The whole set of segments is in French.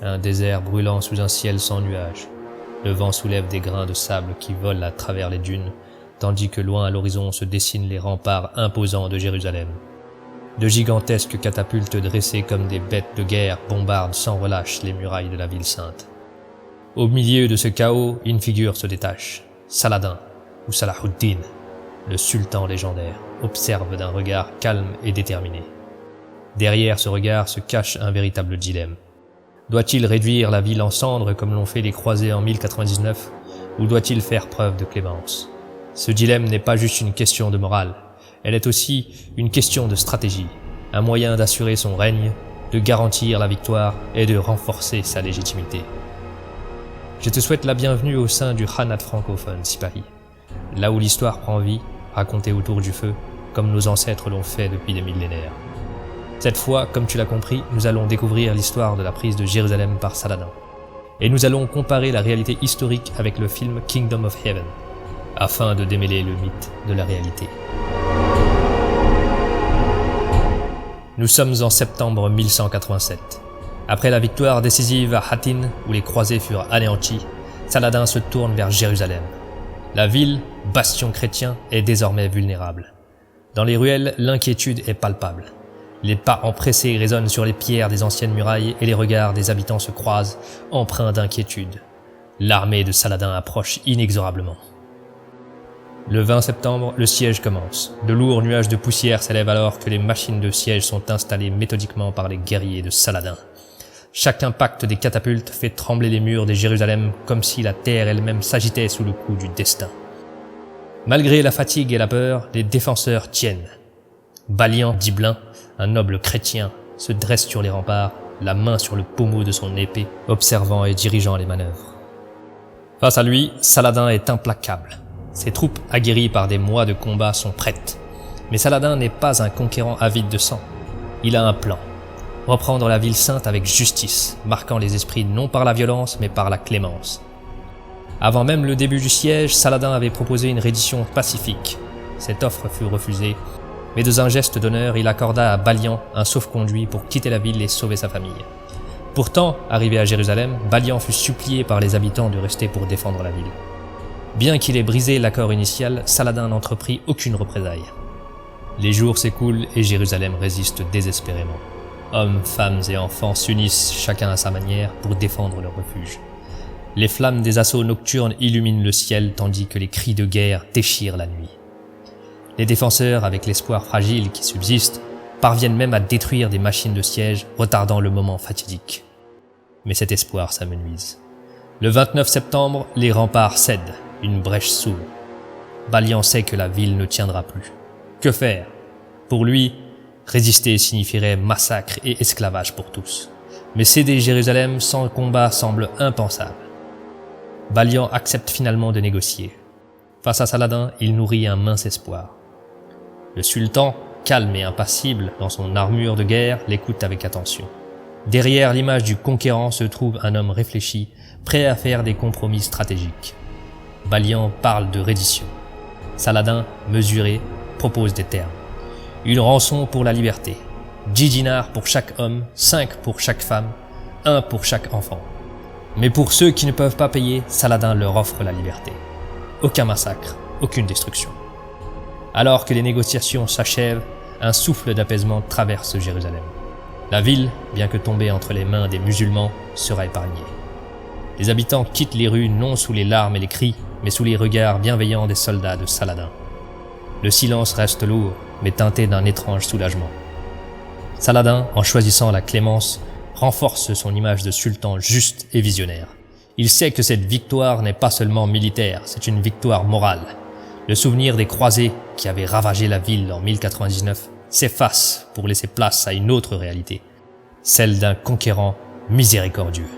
un désert brûlant sous un ciel sans nuages. Le vent soulève des grains de sable qui volent à travers les dunes, tandis que loin à l'horizon se dessinent les remparts imposants de Jérusalem. De gigantesques catapultes dressées comme des bêtes de guerre bombardent sans relâche les murailles de la ville sainte. Au milieu de ce chaos, une figure se détache. Saladin, ou Salahuddin, le sultan légendaire, observe d'un regard calme et déterminé. Derrière ce regard se cache un véritable dilemme. Doit-il réduire la ville en cendres comme l'ont fait les croisés en 1099, ou doit-il faire preuve de clémence? Ce dilemme n'est pas juste une question de morale, elle est aussi une question de stratégie, un moyen d'assurer son règne, de garantir la victoire et de renforcer sa légitimité. Je te souhaite la bienvenue au sein du Khanat francophone, Sipahi, là où l'histoire prend vie, racontée autour du feu, comme nos ancêtres l'ont fait depuis des millénaires. Cette fois, comme tu l'as compris, nous allons découvrir l'histoire de la prise de Jérusalem par Saladin. Et nous allons comparer la réalité historique avec le film Kingdom of Heaven, afin de démêler le mythe de la réalité. Nous sommes en septembre 1187. Après la victoire décisive à Hattin, où les croisés furent anéantis, Saladin se tourne vers Jérusalem. La ville, bastion chrétien, est désormais vulnérable. Dans les ruelles, l'inquiétude est palpable. Les pas empressés résonnent sur les pierres des anciennes murailles et les regards des habitants se croisent, empreints d'inquiétude. L'armée de Saladin approche inexorablement. Le 20 septembre, le siège commence. De lourds nuages de poussière s'élèvent alors que les machines de siège sont installées méthodiquement par les guerriers de Saladin. Chaque impact des catapultes fait trembler les murs de Jérusalem comme si la terre elle-même s'agitait sous le coup du destin. Malgré la fatigue et la peur, les défenseurs tiennent. Balian d'Ibelin, un noble chrétien, se dresse sur les remparts, la main sur le pommeau de son épée, observant et dirigeant les manœuvres. Face à lui, Saladin est implacable. Ses troupes, aguerries par des mois de combat, sont prêtes. Mais Saladin n'est pas un conquérant avide de sang. Il a un plan. Reprendre la ville sainte avec justice, marquant les esprits non par la violence, mais par la clémence. Avant même le début du siège, Saladin avait proposé une reddition pacifique. Cette offre fut refusée, mais dans un geste d'honneur, il accorda à Balian un sauf-conduit pour quitter la ville et sauver sa famille. Pourtant, arrivé à Jérusalem, Balian fut supplié par les habitants de rester pour défendre la ville. Bien qu'il ait brisé l'accord initial, Saladin n'entreprit aucune représaille. Les jours s'écoulent et Jérusalem résiste désespérément. Hommes, femmes et enfants s'unissent chacun à sa manière pour défendre leur refuge. Les flammes des assauts nocturnes illuminent le ciel tandis que les cris de guerre déchirent la nuit. Les défenseurs, avec l'espoir fragile qui subsiste, parviennent même à détruire des machines de siège, retardant le moment fatidique. Mais cet espoir s'amenuise. Le 29 septembre, les remparts cèdent, une brèche s'ouvre. Balian sait que la ville ne tiendra plus. Que faire? Pour lui, résister signifierait massacre et esclavage pour tous. Mais céder Jérusalem sans combat semble impensable. Balian accepte finalement de négocier. Face à Saladin, il nourrit un mince espoir. Le sultan, calme et impassible dans son armure de guerre, l'écoute avec attention. Derrière l'image du conquérant se trouve un homme réfléchi, prêt à faire des compromis stratégiques. Balian parle de reddition. Saladin, mesuré, propose des termes. Une rançon pour la liberté. 10 dinars pour chaque homme, 5 pour chaque femme, 1 pour chaque enfant. Mais pour ceux qui ne peuvent pas payer, Saladin leur offre la liberté. Aucun massacre, aucune destruction. Alors que les négociations s'achèvent, un souffle d'apaisement traverse Jérusalem. La ville, bien que tombée entre les mains des musulmans, sera épargnée. Les habitants quittent les rues non sous les larmes et les cris, mais sous les regards bienveillants des soldats de Saladin. Le silence reste lourd, mais teinté d'un étrange soulagement. Saladin, en choisissant la clémence, renforce son image de sultan juste et visionnaire. Il sait que cette victoire n'est pas seulement militaire, c'est une victoire morale. Le souvenir des croisés qui avaient ravagé la ville en 1099 s'efface pour laisser place à une autre réalité, celle d'un conquérant miséricordieux.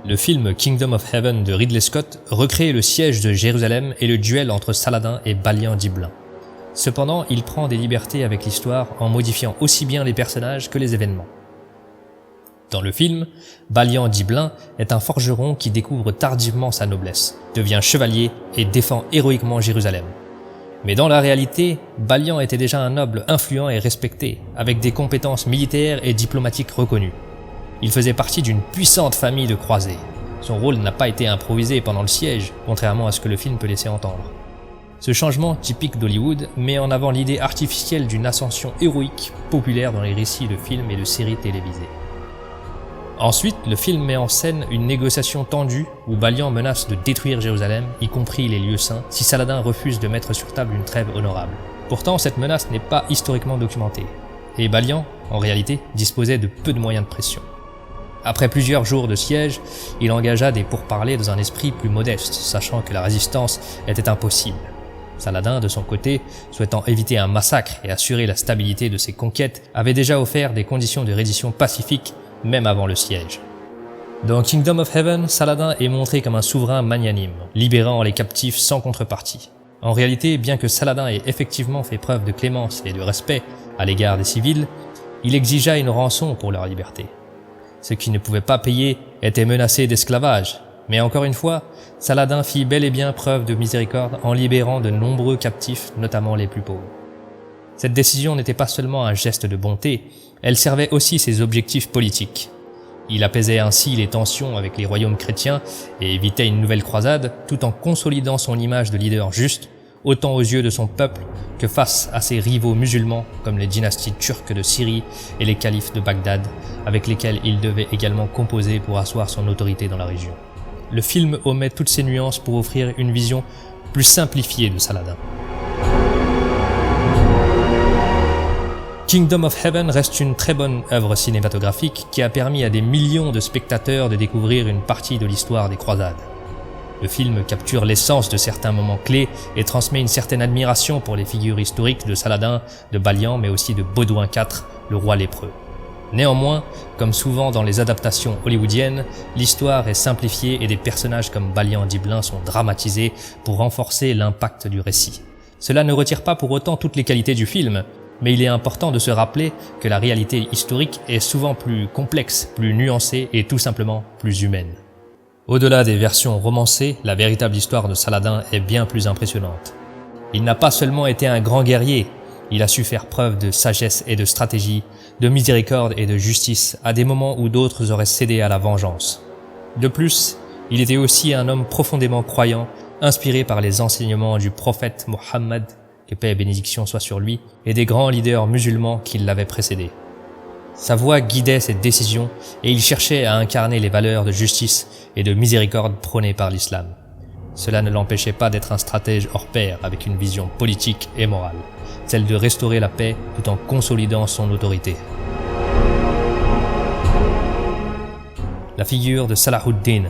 Le film Kingdom of Heaven de Ridley Scott recrée le siège de Jérusalem et le duel entre Saladin et Balian d'Ibelin. Cependant, il prend des libertés avec l'histoire en modifiant aussi bien les personnages que les événements. Dans le film, Balian d'Ibelin est un forgeron qui découvre tardivement sa noblesse, devient chevalier et défend héroïquement Jérusalem. Mais dans la réalité, Balian était déjà un noble influent et respecté, avec des compétences militaires et diplomatiques reconnues. Il faisait partie d'une puissante famille de croisés. Son rôle n'a pas été improvisé pendant le siège, contrairement à ce que le film peut laisser entendre. Ce changement typique d'Hollywood met en avant l'idée artificielle d'une ascension héroïque populaire dans les récits de films et de séries télévisées. Ensuite, le film met en scène une négociation tendue où Balian menace de détruire Jérusalem, y compris les lieux saints, si Saladin refuse de mettre sur table une trêve honorable. Pourtant, cette menace n'est pas historiquement documentée, et Balian, en réalité, disposait de peu de moyens de pression. Après plusieurs jours de siège, il engagea des pourparlers dans un esprit plus modeste, sachant que la résistance était impossible. Saladin, de son côté, souhaitant éviter un massacre et assurer la stabilité de ses conquêtes, avait déjà offert des conditions de reddition pacifiques, même avant le siège. Dans Kingdom of Heaven, Saladin est montré comme un souverain magnanime, libérant les captifs sans contrepartie. En réalité, bien que Saladin ait effectivement fait preuve de clémence et de respect à l'égard des civils, il exigea une rançon pour leur liberté. Ceux qui ne pouvaient pas payer étaient menacés d'esclavage, mais encore une fois, Saladin fit bel et bien preuve de miséricorde en libérant de nombreux captifs, notamment les plus pauvres. Cette décision n'était pas seulement un geste de bonté, elle servait aussi ses objectifs politiques. Il apaisait ainsi les tensions avec les royaumes chrétiens et évitait une nouvelle croisade, tout en consolidant son image de leader juste, autant aux yeux de son peuple que face à ses rivaux musulmans comme les dynasties turques de Syrie et les califes de Bagdad, avec lesquels il devait également composer pour asseoir son autorité dans la région. Le film omet toutes ces nuances pour offrir une vision plus simplifiée de Saladin. Kingdom of Heaven reste une très bonne œuvre cinématographique qui a permis à des millions de spectateurs de découvrir une partie de l'histoire des croisades. Le film capture l'essence de certains moments clés et transmet une certaine admiration pour les figures historiques de Saladin, de Balian, mais aussi de Baudouin IV, le roi lépreux. Néanmoins, comme souvent dans les adaptations hollywoodiennes, l'histoire est simplifiée et des personnages comme Balian d'Ibelin sont dramatisés pour renforcer l'impact du récit. Cela ne retire pas pour autant toutes les qualités du film, mais il est important de se rappeler que la réalité historique est souvent plus complexe, plus nuancée et tout simplement plus humaine. Au-delà des versions romancées, la véritable histoire de Saladin est bien plus impressionnante. Il n'a pas seulement été un grand guerrier, il a su faire preuve de sagesse et de stratégie, de miséricorde et de justice à des moments où d'autres auraient cédé à la vengeance. De plus, il était aussi un homme profondément croyant, inspiré par les enseignements du prophète Mohammed, que paix et bénédiction soient sur lui, et des grands leaders musulmans qui l'avaient précédé. Sa voix guidait ses décisions et il cherchait à incarner les valeurs de justice et de miséricorde prônées par l'islam. Cela ne l'empêchait pas d'être un stratège hors pair avec une vision politique et morale, celle de restaurer la paix tout en consolidant son autorité. La figure de Salahuddin,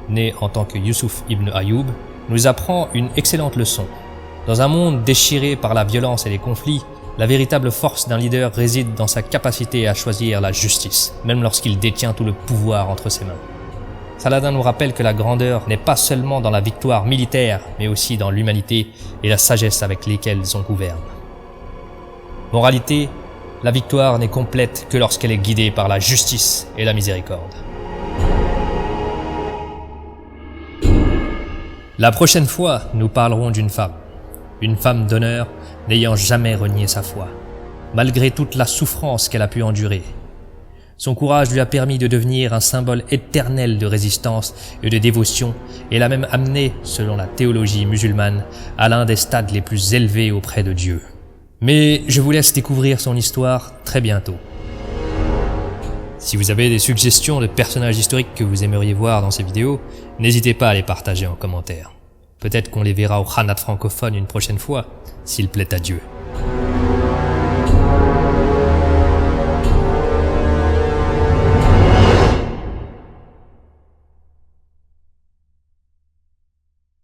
né en tant que Yusuf ibn Ayyub, nous apprend une excellente leçon. Dans un monde déchiré par la violence et les conflits, la véritable force d'un leader réside dans sa capacité à choisir la justice, même lorsqu'il détient tout le pouvoir entre ses mains. Saladin nous rappelle que la grandeur n'est pas seulement dans la victoire militaire, mais aussi dans l'humanité et la sagesse avec lesquelles on gouverne. Moralité, la victoire n'est complète que lorsqu'elle est guidée par la justice et la miséricorde. La prochaine fois, nous parlerons d'une femme d'honneur n'ayant jamais renié sa foi, malgré toute la souffrance qu'elle a pu endurer. Son courage lui a permis de devenir un symbole éternel de résistance et de dévotion et l'a même amené, selon la théologie musulmane, à l'un des stades les plus élevés auprès de Dieu. Mais je vous laisse découvrir son histoire très bientôt. Si vous avez des suggestions de personnages historiques que vous aimeriez voir dans ces vidéos, n'hésitez pas à les partager en commentaire. Peut-être qu'on les verra au Khanat francophone une prochaine fois, s'il plaît à Dieu.